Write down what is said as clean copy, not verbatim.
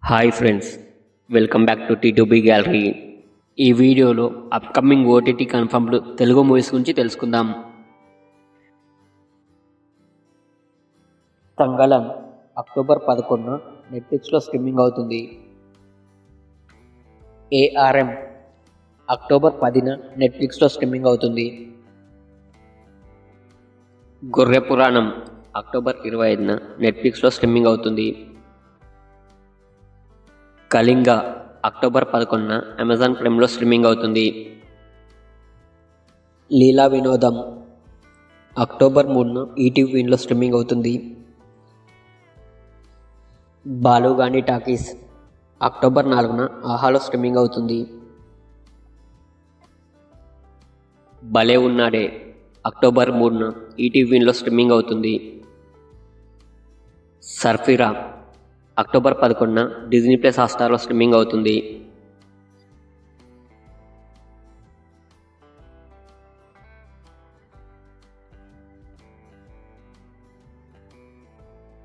Hi friends, welcome back to T2B gallery. ఈ వీడియోలో upcoming OTT confirmed Telugu movies గురించి తెలుసుకుందాం. తంగళం అక్టోబర్ 11న నెట్ఫ్లిక్స్లో స్ట్రీమింగ్ అవుతుంది. ARM అక్టోబర్ 10న నెట్ఫ్లిక్స్లో స్ట్రీమింగ్ అవుతుంది. గొర్రె పురాణం అక్టోబర్ 25న నెట్ఫ్లిక్స్లో స్ట్రీమింగ్ అవుతుంది. కళింగ అక్టోబర్ 11న అమెజాన్ ప్రైమ్లో స్ట్రీమింగ్ అవుతుంది. లీలా వినోదం అక్టోబర్ 3న ఈటీవీ విన్లో స్ట్రీమింగ్ అవుతుంది. బాలుగాని టాకీస్ అక్టోబర్ 4న ఆహాలో స్ట్రీమింగ్ అవుతుంది. భలే ఉన్నాడే అక్టోబర్ 3న ఈటీవీ విన్లో స్ట్రీమింగ్ అవుతుంది. Sarfira October 11న Disney plus హాట్స్టార్లో streaming అవుతుంది.